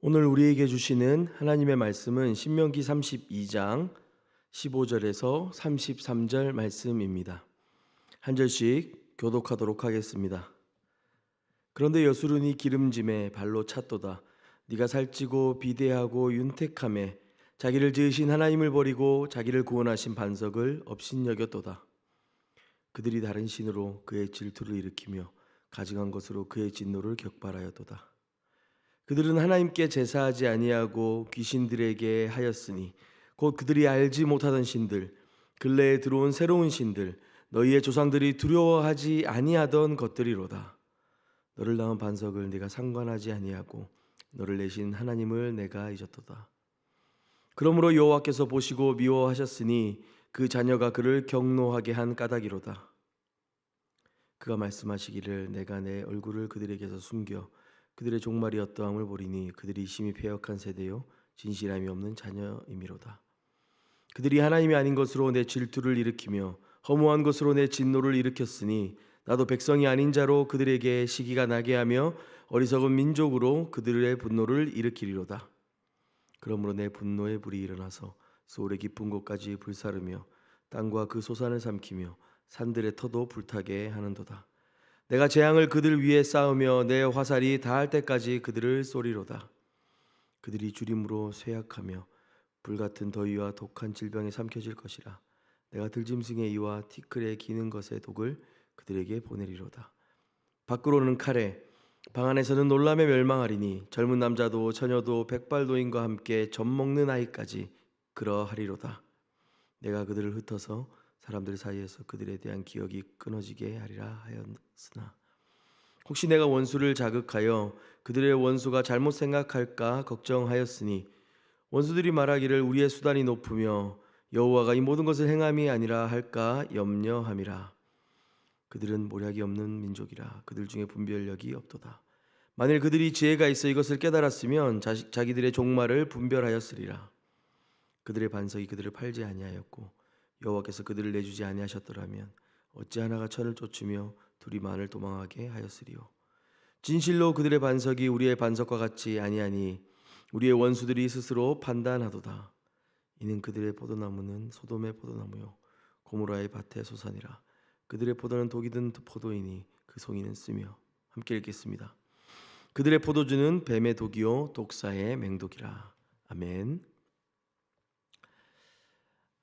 오늘 우리에게 주시는 하나님의 말씀은 신명기 32장 15절에서 33절 말씀입니다. 한 절씩 교독하도록 하겠습니다. 그런데 여수론이 기름짐에 발로 찼도다. 네가 살찌고 비대하고 윤택함에 자기를 지으신 하나님을 버리고 자기를 구원하신 반석을 업신여겼도다. 그들이 다른 신으로 그의 질투를 일으키며 가증한 것으로 그의 진노를 격발하였도다. 그들은 하나님께 제사하지 아니하고 귀신들에게 하였으니 곧 그들이 알지 못하던 신들, 근래에 들어온 새로운 신들, 너희의 조상들이 두려워하지 아니하던 것들이로다. 너를 낳은 반석을 네가 상관하지 아니하고 너를 내신 하나님을 내가 잊었도다. 그러므로 여호와께서 보시고 미워하셨으니 그 자녀가 그를 경노하게 한 까닭이로다. 그가 말씀하시기를 내가 내 얼굴을 그들에게서 숨겨 그들의 종말이 어떠함을 보리니 그들이 심히 패역한 세대요 진실함이 없는 자녀이미로다. 그들이 하나님이 아닌 것으로 내 질투를 일으키며 허무한 것으로 내 진노를 일으켰으니 나도 백성이 아닌 자로 그들에게 시기가 나게 하며 어리석은 민족으로 그들의 분노를 일으키리로다. 그러므로 내 분노의 불이 일어나서 소울의 깊은 곳까지 불사르며 땅과 그 소산을 삼키며 산들의 터도 불타게 하는도다. 내가 재앙을 그들 위에 쌓으며 내 화살이 닿을 때까지 그들을 쏘리로다. 그들이 주림으로 쇠약하며 불같은 더위와 독한 질병에 삼켜질 것이라. 내가 들짐승의 이와 티끌에 기는 것의 독을 그들에게 보내리로다. 밖으로는 칼에 방 안에서는 놀람에 멸망하리니 젊은 남자도 처녀도 백발노인과 함께 젖 먹는 아이까지 그러하리로다. 내가 그들을 흩어서 사람들 사이에서 그들에 대한 기억이 끊어지게 하리라 하였으나 혹시 내가 원수를 자극하여 그들의 원수가 잘못 생각할까 걱정하였으니 원수들이 말하기를 우리의 수단이 높으며 여호와가 이 모든 것을 행함이 아니라 할까 염려함이라. 그들은 모략이 없는 민족이라 그들 중에 분별력이 없도다. 만일 그들이 지혜가 있어 이것을 깨달았으면 자기들의 종말을 분별하였으리라. 그들의 반석이 그들을 팔지 아니하였고 여호와께서 그들을 내주지 아니하셨더라면 어찌 하나가 천을 쫓으며 둘이 만을 도망하게 하였으리요. 진실로 그들의 반석이 우리의 반석과 같지 아니하니 우리의 원수들이 스스로 판단하도다. 이는 그들의 포도나무는 소돔의 포도나무요 고모라의 밭의 소산이라. 그들의 포도는 독이 든 포도이니 그 송이는 쓰며. 함께 읽겠습니다. 그들의 포도주는 뱀의 독이요 독사의 맹독이라. 아멘.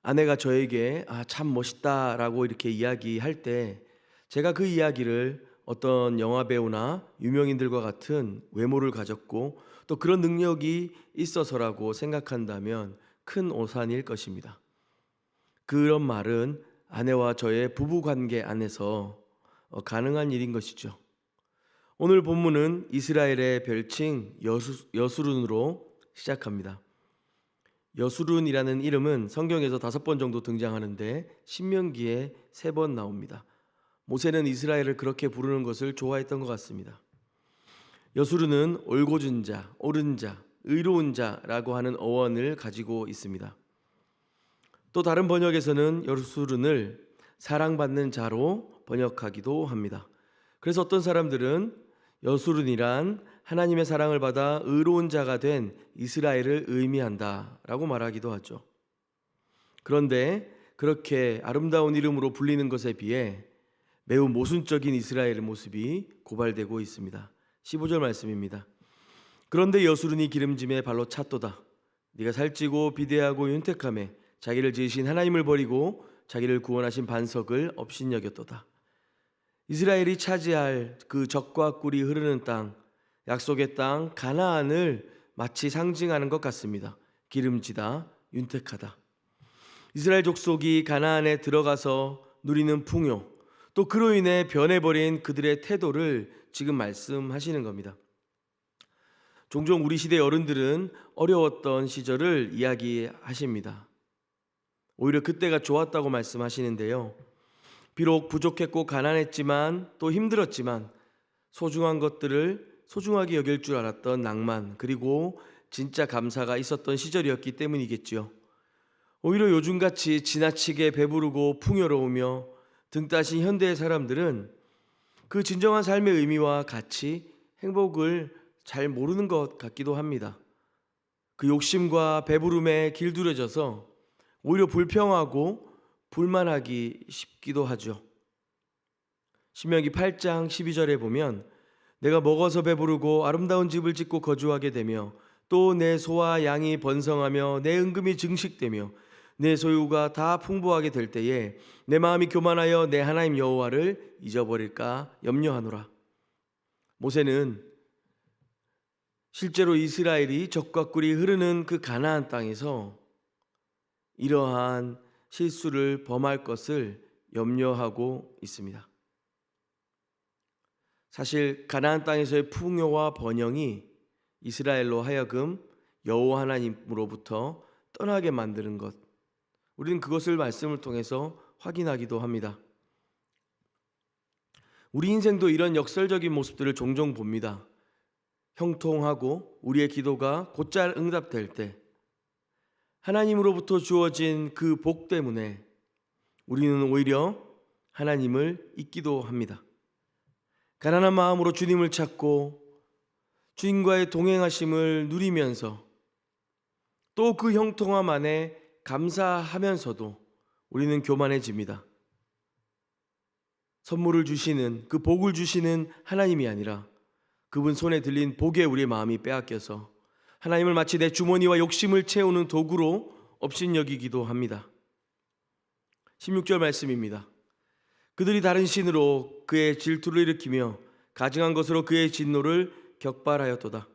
아내가 저에게 참 멋있다라고 이렇게 이야기할 때 제가 그 이야기를 어떤 영화배우나 유명인들과 같은 외모를 가졌고 또 그런 능력이 있어서라고 생각한다면 큰 오산일 것입니다. 그런 말은 아내와 저의 부부관계 안에서 가능한 일인 것이죠. 오늘 본문은 이스라엘의 별칭 여수룬으로 시작합니다. 여수룬이라는 이름은 성경에서 5번 정도 등장하는데 신명기에 3번 나옵니다. 모세는 이스라엘을 그렇게 부르는 것을 좋아했던 것 같습니다. 여수룬은 올곧은 자, 옳은 자, 의로운 자라고 하는 어원을 가지고 있습니다. 또 다른 번역에서는 여수룬을 사랑받는 자로 번역하기도 합니다. 그래서 어떤 사람들은 여수룬이란 하나님의 사랑을 받아 의로운 자가 된 이스라엘을 의미한다라고 말하기도 하죠. 그런데 그렇게 아름다운 이름으로 불리는 것에 비해 매우 모순적인 이스라엘의 모습이 고발되고 있습니다. 15절 말씀입니다. 그런데 여수룬이 기름짐에 발로 찼도다. 네가 살찌고 비대하고 윤택함에 자기를 지으신 하나님을 버리고 자기를 구원하신 반석을 업신여겼도다. 이스라엘이 차지할 그 젖과 꿀이 흐르는 땅, 약속의 땅 가나안을 마치 상징하는 것 같습니다. 기름지다, 윤택하다. 이스라엘 족속이 가나안에 들어가서 누리는 풍요, 또 그로 인해 변해버린 그들의 태도를 지금 말씀하시는 겁니다. 종종 우리 시대 어른들은 어려웠던 시절을 이야기하십니다. 오히려 그때가 좋았다고 말씀하시는데요. 비록 부족했고 가난했지만 또 힘들었지만 소중한 것들을 소중하게 여길 줄 알았던 낭만 그리고 진짜 감사가 있었던 시절이었기 때문이겠죠. 오히려 요즘같이 지나치게 배부르고 풍요로우며 등 따신 현대의 사람들은 그 진정한 삶의 의미와 가치, 행복을 잘 모르는 것 같기도 합니다. 그 욕심과 배부름에 길들여져서 오히려 불평하고 불만하기 쉽기도 하죠. 신명기 8장 12절에 보면 내가 먹어서 배부르고 아름다운 집을 짓고 거주하게 되며 또 내 소와 양이 번성하며 내 은금이 증식되며 내 소유가 다 풍부하게 될 때에 내 마음이 교만하여 내 하나님 여호와를 잊어버릴까 염려하노라. 모세는 실제로 이스라엘이 적과 꿀이 흐르는 그 가나안 땅에서 이러한 실수를 범할 것을 염려하고 있습니다. 사실 가나안 땅에서의 풍요와 번영이 이스라엘로 하여금 여호와 하나님으로부터 떠나게 만드는 것, 우리는 그것을 말씀을 통해서 확인하기도 합니다. 우리 인생도 이런 역설적인 모습들을 종종 봅니다. 형통하고 우리의 기도가 곧잘 응답될 때 하나님으로부터 주어진 그 복 때문에 우리는 오히려 하나님을 잊기도 합니다. 가난한 마음으로 주님을 찾고 주님과의 동행하심을 누리면서 또 그 형통함 안에 감사하면서도 우리는 교만해집니다. 선물을 주시는, 그 복을 주시는 하나님이 아니라 그분 손에 들린 복에 우리의 마음이 빼앗겨서 하나님을 마치 내 주머니와 욕심을 채우는 도구로 업신여기기도 합니다. 16절 말씀입니다. 그들이 다른 신으로 그의 질투를 일으키며 가증한 것으로 그의 진노를 격발하였도다.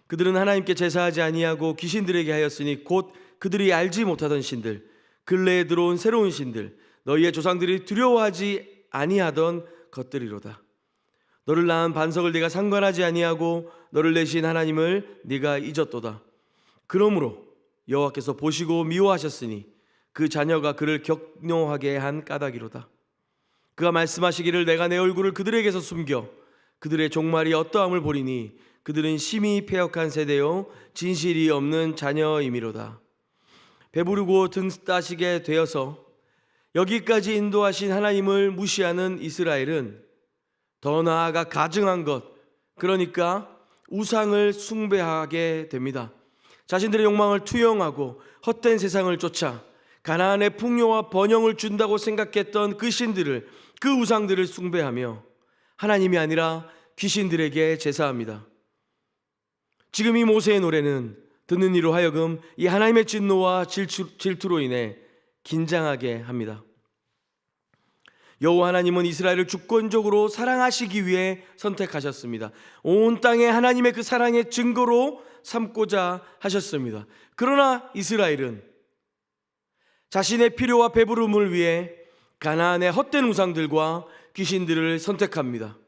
그들은 하나님께 제사하지 아니하고 귀신들에게 하였으니 곧 그들이 알지 못하던 신들, 근래에 들어온 새로운 신들, 너희의 조상들이 두려워하지 아니하던 것들이로다. 너를 낳은 반석을 네가 상관하지 아니하고 너를 내신 하나님을 네가 잊었도다. 그러므로 여호와께서 보시고 미워하셨으니 그 자녀가 그를 격노하게 한 까닭이로다. 그가 말씀하시기를 내가 내 얼굴을 그들에게서 숨겨 그들의 종말이 어떠함을 보리니 그들은 심히 패역한 세대요 진실이 없는 자녀이미로다. 배부르고 등 따시게 되어서 여기까지 인도하신 하나님을 무시하는 이스라엘은 더 나아가 가증한 것, 그러니까 우상을 숭배하게 됩니다. 자신들의 욕망을 투영하고 헛된 세상을 쫓아 가나안의 풍요와 번영을 준다고 생각했던 그 신들을, 그 우상들을 숭배하며 하나님이 아니라 귀신들에게 제사합니다. 지금 이 모세의 노래는 듣는 이로 하여금 이 하나님의 진노와 질투로 인해 긴장하게 합니다. 여호와 하나님은 이스라엘을 주권적으로 사랑하시기 위해 선택하셨습니다. 온 땅에 하나님의 그 사랑의 증거로 삼고자 하셨습니다. 그러나 이스라엘은 자신의 필요와 배부름을 위해 가나안의 헛된 우상들과 귀신들을 선택합니다.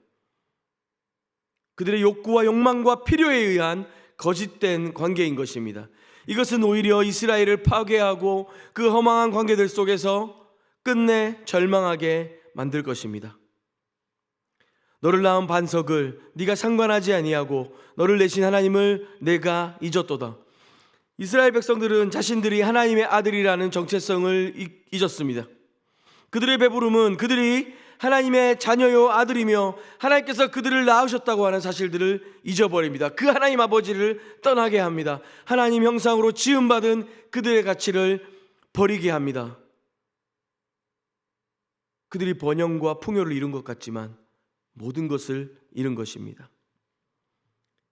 그들의 욕구와 욕망과 필요에 의한 거짓된 관계인 것입니다. 이것은 오히려 이스라엘을 파괴하고 그 허망한 관계들 속에서 끝내 절망하게 만들 것입니다. 너를 낳은 반석을 네가 상관하지 아니하고 너를 내신 하나님을 내가 잊었도다. 이스라엘 백성들은 자신들이 하나님의 아들이라는 정체성을 잊었습니다. 그들의 배부름은 그들이 하나님의 자녀요 아들이며 하나님께서 그들을 낳으셨다고 하는 사실들을 잊어버립니다. 그 하나님 아버지를 떠나게 합니다. 하나님 형상으로 지음받은 그들의 가치를 버리게 합니다. 그들이 번영과 풍요를 이룬 것 같지만 모든 것을 잃은 것입니다.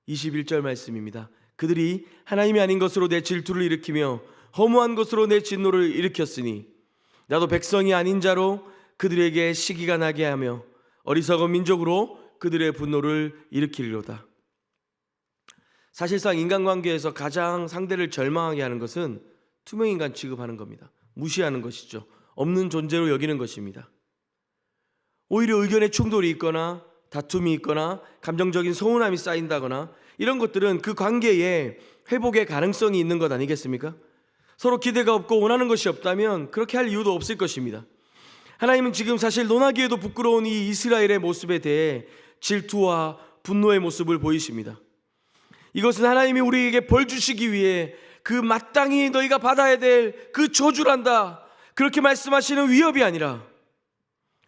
21절 말씀입니다. 그들이 하나님이 아닌 것으로 내 질투를 일으키며 허무한 것으로 내 진노를 일으켰으니 나도 백성이 아닌 자로 그들에게 시기가 나게 하며 어리석은 민족으로 그들의 분노를 일으키리로다. 사실상 인간관계에서 가장 상대를 절망하게 하는 것은 투명인간 취급하는 겁니다. 무시하는 것이죠. 없는 존재로 여기는 것입니다. 오히려 의견의 충돌이 있거나 다툼이 있거나 감정적인 서운함이 쌓인다거나 이런 것들은 그 관계에 회복의 가능성이 있는 것 아니겠습니까? 서로 기대가 없고 원하는 것이 없다면 그렇게 할 이유도 없을 것입니다. 하나님은 지금 사실 논하기에도 부끄러운 이 이스라엘의 모습에 대해 질투와 분노의 모습을 보이십니다. 이것은 하나님이 우리에게 벌 주시기 위해 그 마땅히 너희가 받아야 될 그 저주란다 그렇게 말씀하시는 위협이 아니라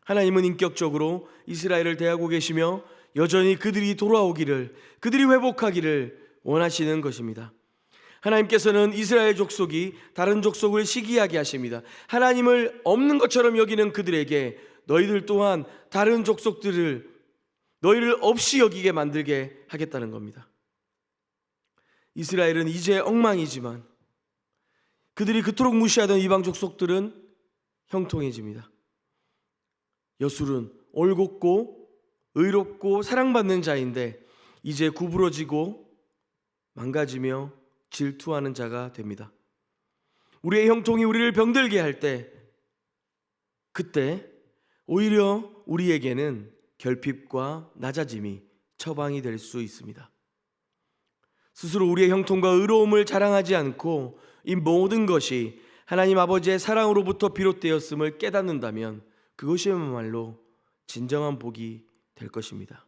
하나님은 인격적으로 이스라엘을 대하고 계시며 여전히 그들이 돌아오기를, 그들이 회복하기를 원하시는 것입니다. 하나님께서는 이스라엘 족속이 다른 족속을 시기하게 하십니다. 하나님을 없는 것처럼 여기는 그들에게 너희들 또한 다른 족속들을 너희를 없이 여기게 만들게 하겠다는 겁니다. 이스라엘은 이제 엉망이지만 그들이 그토록 무시하던 이방 족속들은 형통해집니다. 여술은 올곧고 의롭고 사랑받는 자인데 이제 구부러지고 망가지며 질투하는 자가 됩니다. 우리의 형통이 우리를 병들게 할 때, 그때 오히려 우리에게는 결핍과 낮아짐이 처방이 될 수 있습니다. 스스로 우리의 형통과 의로움을 자랑하지 않고 이 모든 것이 하나님 아버지의 사랑으로부터 비롯되었음을 깨닫는다면 그것이야말로 진정한 복이 될 것입니다.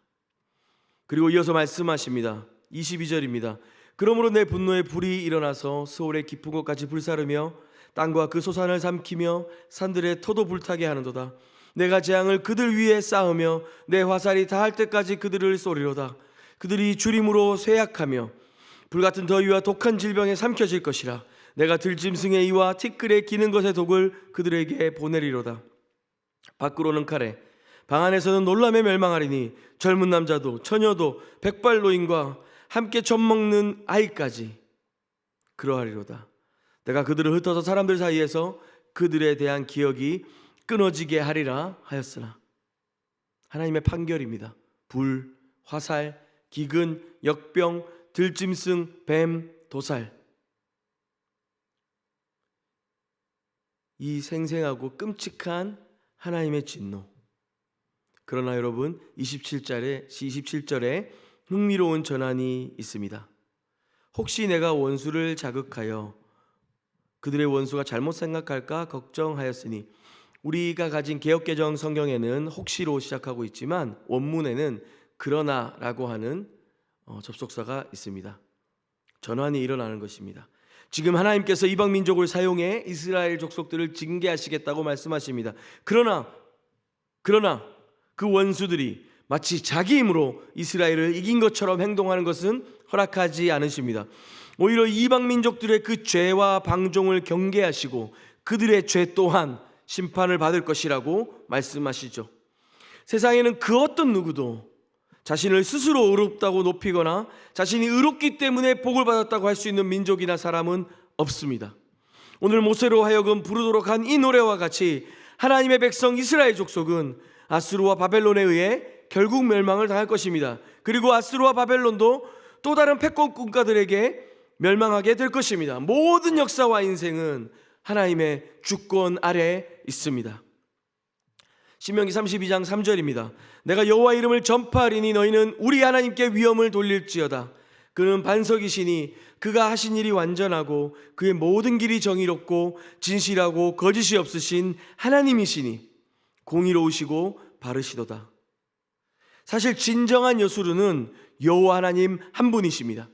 그리고 이어서 말씀하십니다. 22절입니다. 그러므로 내 분노의 불이 일어나서 서울의 깊은 곳까지 불사르며 땅과 그 소산을 삼키며 산들의 터도 불타게 하는도다. 내가 재앙을 그들 위에 쌓으며 내 화살이 닿을 때까지 그들을 쏘리로다. 그들이 주림으로 쇠약하며 불같은 더위와 독한 질병에 삼켜질 것이라. 내가 들짐승의 이와 티끌에 기는 것의 독을 그들에게 보내리로다. 밖으로는 칼에, 방 안에서는 놀람에 멸망하리니 젊은 남자도 처녀도 백발노인과 함께 젖먹는 아이까지 그러하리로다. 내가 그들을 흩어서 사람들 사이에서 그들에 대한 기억이 끊어지게 하리라 하였으나. 하나님의 판결입니다. 불, 화살, 기근, 역병, 들짐승, 뱀, 도살. 이 생생하고 끔찍한 하나님의 진노. 그러나 여러분 27절에 흥미로운 전환이 있습니다. 혹시 내가 원수를 자극하여 그들의 원수가 잘못 생각할까 걱정하였으니. 우리가 가진 개역개정 성경에는 혹시로 시작하고 있지만 원문에는 그러나라고 하는 접속사가 있습니다. 전환이 일어나는 것입니다. 지금 하나님께서 이방 민족을 사용해 이스라엘 족속들을 징계하시겠다고 말씀하십니다. 그러나 그 원수들이 마치 자기 힘으로 이스라엘을 이긴 것처럼 행동하는 것은 허락하지 않으십니다. 오히려 이방 민족들의 그 죄와 방종을 경계하시고 그들의 죄 또한 심판을 받을 것이라고 말씀하시죠. 세상에는 그 어떤 누구도 자신을 스스로 의롭다고 높이거나 자신이 의롭기 때문에 복을 받았다고 할 수 있는 민족이나 사람은 없습니다. 오늘 모세로 하여금 부르도록 한 이 노래와 같이 하나님의 백성 이스라엘 족속은 아수르와 바벨론에 의해 결국 멸망을 당할 것입니다. 그리고 아수르와 바벨론도 또 다른 패권 국가들에게 멸망하게 될 것입니다. 모든 역사와 인생은 하나님의 주권 아래 있습니다. 신명기 32장 3절입니다. 내가 여호와 이름을 전파하리니 너희는 우리 하나님께 위엄을 돌릴지어다. 그는 반석이시니 그가 하신 일이 완전하고 그의 모든 길이 정의롭고 진실하고 거짓이 없으신 하나님이시니 공의로우시고 바르시도다. 사실 진정한 여수르는 여호와 하나님 한 분이십니다.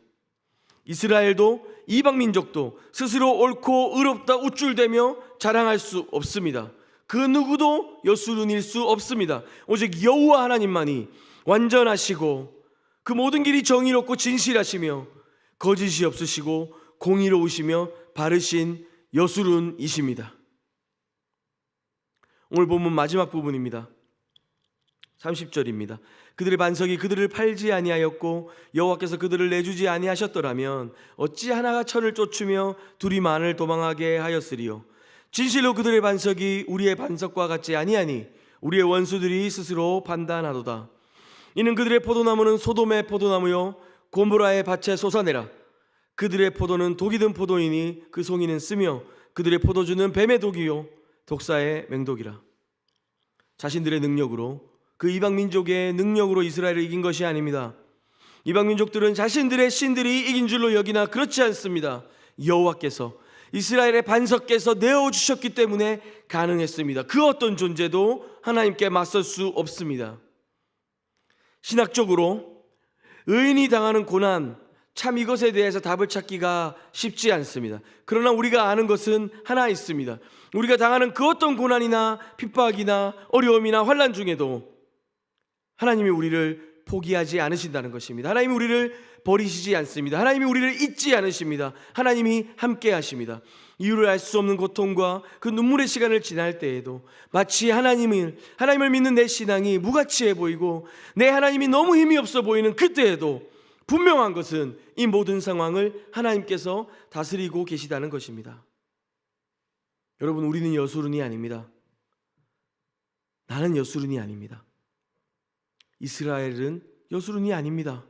이스라엘도 이방 민족도 스스로 옳고 의롭다 우쭐대며 자랑할 수 없습니다. 그 누구도 여수른일 수 없습니다. 오직 여호와 하나님만이 완전하시고 그 모든 길이 정의롭고 진실하시며 거짓이 없으시고 공의로우시며 바르신 여수른이십니다. 오늘 본문 마지막 부분입니다. 30절입니다. 그들의 반석이 그들을 팔지 아니하였고 여호와께서 그들을 내주지 아니하셨더라면 어찌 하나가 천을 쫓으며 둘이 만을 도망하게 하였으리요. 진실로 그들의 반석이 우리의 반석과 같지 아니하니 우리의 원수들이 스스로 판단하도다. 이는 그들의 포도나무는 소돔의 포도나무요 고모라의 밭에 솟아내라. 그들의 포도는 독이 든 포도이니 그 송이는 쓰며 그들의 포도주는 뱀의 독이요 독사의 맹독이라. 자신들의 능력으로 그 이방 민족의 능력으로 이스라엘을 이긴 것이 아닙니다. 이방 민족들은 자신들의 신들이 이긴 줄로 여기나 그렇지 않습니다. 여호와께서 이스라엘의 반석께서 내어주셨기 때문에 가능했습니다. 그 어떤 존재도 하나님께 맞설 수 없습니다. 신학적으로 의인이 당하는 고난, 참 이것에 대해서 답을 찾기가 쉽지 않습니다. 그러나 우리가 아는 것은 하나 있습니다. 우리가 당하는 그 어떤 고난이나 핍박이나 어려움이나 환난 중에도 하나님이 우리를 포기하지 않으신다는 것입니다. 하나님이 우리를 버리시지 않습니다. 하나님이 우리를 잊지 않으십니다. 하나님이 함께 하십니다. 이유를 알 수 없는 고통과 그 눈물의 시간을 지날 때에도 마치 하나님을 믿는 내 신앙이 무가치해 보이고 내 하나님이 너무 힘이 없어 보이는 그때에도 분명한 것은 이 모든 상황을 하나님께서 다스리고 계시다는 것입니다. 여러분, 우리는 여수run이 아닙니다. 나는 여수run이 아닙니다. 이스라엘은 여수run이 아닙니다.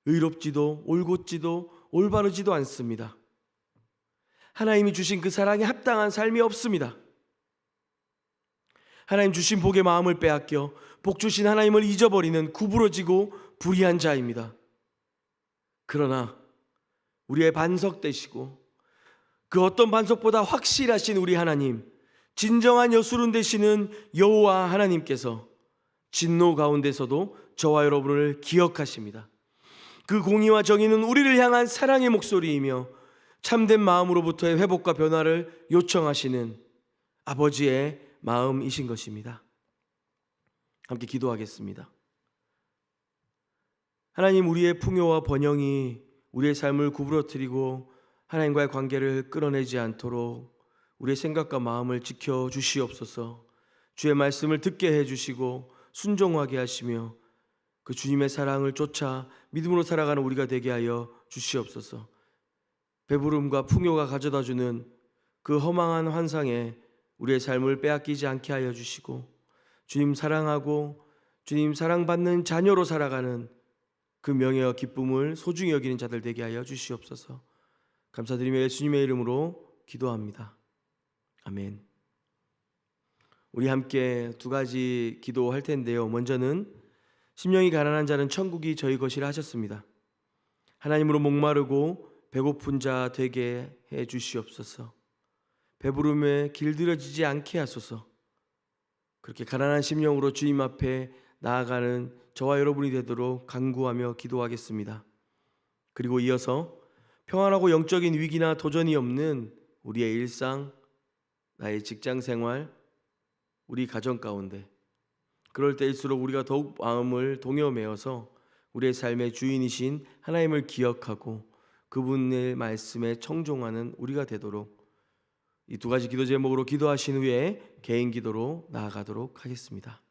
의롭지도 올곧지도 올바르지도 않습니다. 하나님이 주신 그 사랑에 합당한 삶이 없습니다. 하나님 주신 복의 마음을 빼앗겨 복 주신 하나님을 잊어버리는 구부러지고 불의한 자입니다. 그러나 우리의 반석 되시고 그 어떤 반석보다 확실하신 우리 하나님, 진정한 여수른 되시는 여호와 하나님께서 진노 가운데서도 저와 여러분을 기억하십니다. 그 공의와 정의는 우리를 향한 사랑의 목소리이며 참된 마음으로부터의 회복과 변화를 요청하시는 아버지의 마음이신 것입니다. 함께 기도하겠습니다. 하나님, 우리의 풍요와 번영이 우리의 삶을 구부러뜨리고 하나님과의 관계를 끌어내지 않도록 우리의 생각과 마음을 지켜주시옵소서. 주의 말씀을 듣게 해주시고 순종하게 하시며 그 주님의 사랑을 쫓아 믿음으로 살아가는 우리가 되게 하여 주시옵소서. 배부름과 풍요가 가져다주는 그 허망한 환상에 우리의 삶을 빼앗기지 않게 하여 주시고 주님 사랑하고 주님 사랑받는 자녀로 살아가는 그 명예와 기쁨을 소중히 여기는 자들 되게 하여 주시옵소서. 감사드리며 예수님의 이름으로 기도합니다. 아멘. 우리 함께 두 가지 기도할 텐데요. 먼저는 심령이 가난한 자는 천국이 저희 것이라 하셨습니다. 하나님으로 목마르고 배고픈 자 되게 해 주시옵소서. 배부름에 길들여지지 않게 하소서. 그렇게 가난한 심령으로 주님 앞에 나아가는 저와 여러분이 되도록 간구하며 기도하겠습니다. 그리고 이어서 평안하고 영적인 위기나 도전이 없는 우리의 일상, 나의 직장 생활, 우리 가정 가운데 그럴 때일수록 우리가 더욱 마음을 동요매어서 우리의 삶의 주인이신 하나님을 기억하고 그분의 말씀에 청종하는 우리가 되도록 이 두 가지 기도 제목으로 기도하신 후에 개인 기도로 나아가도록 하겠습니다.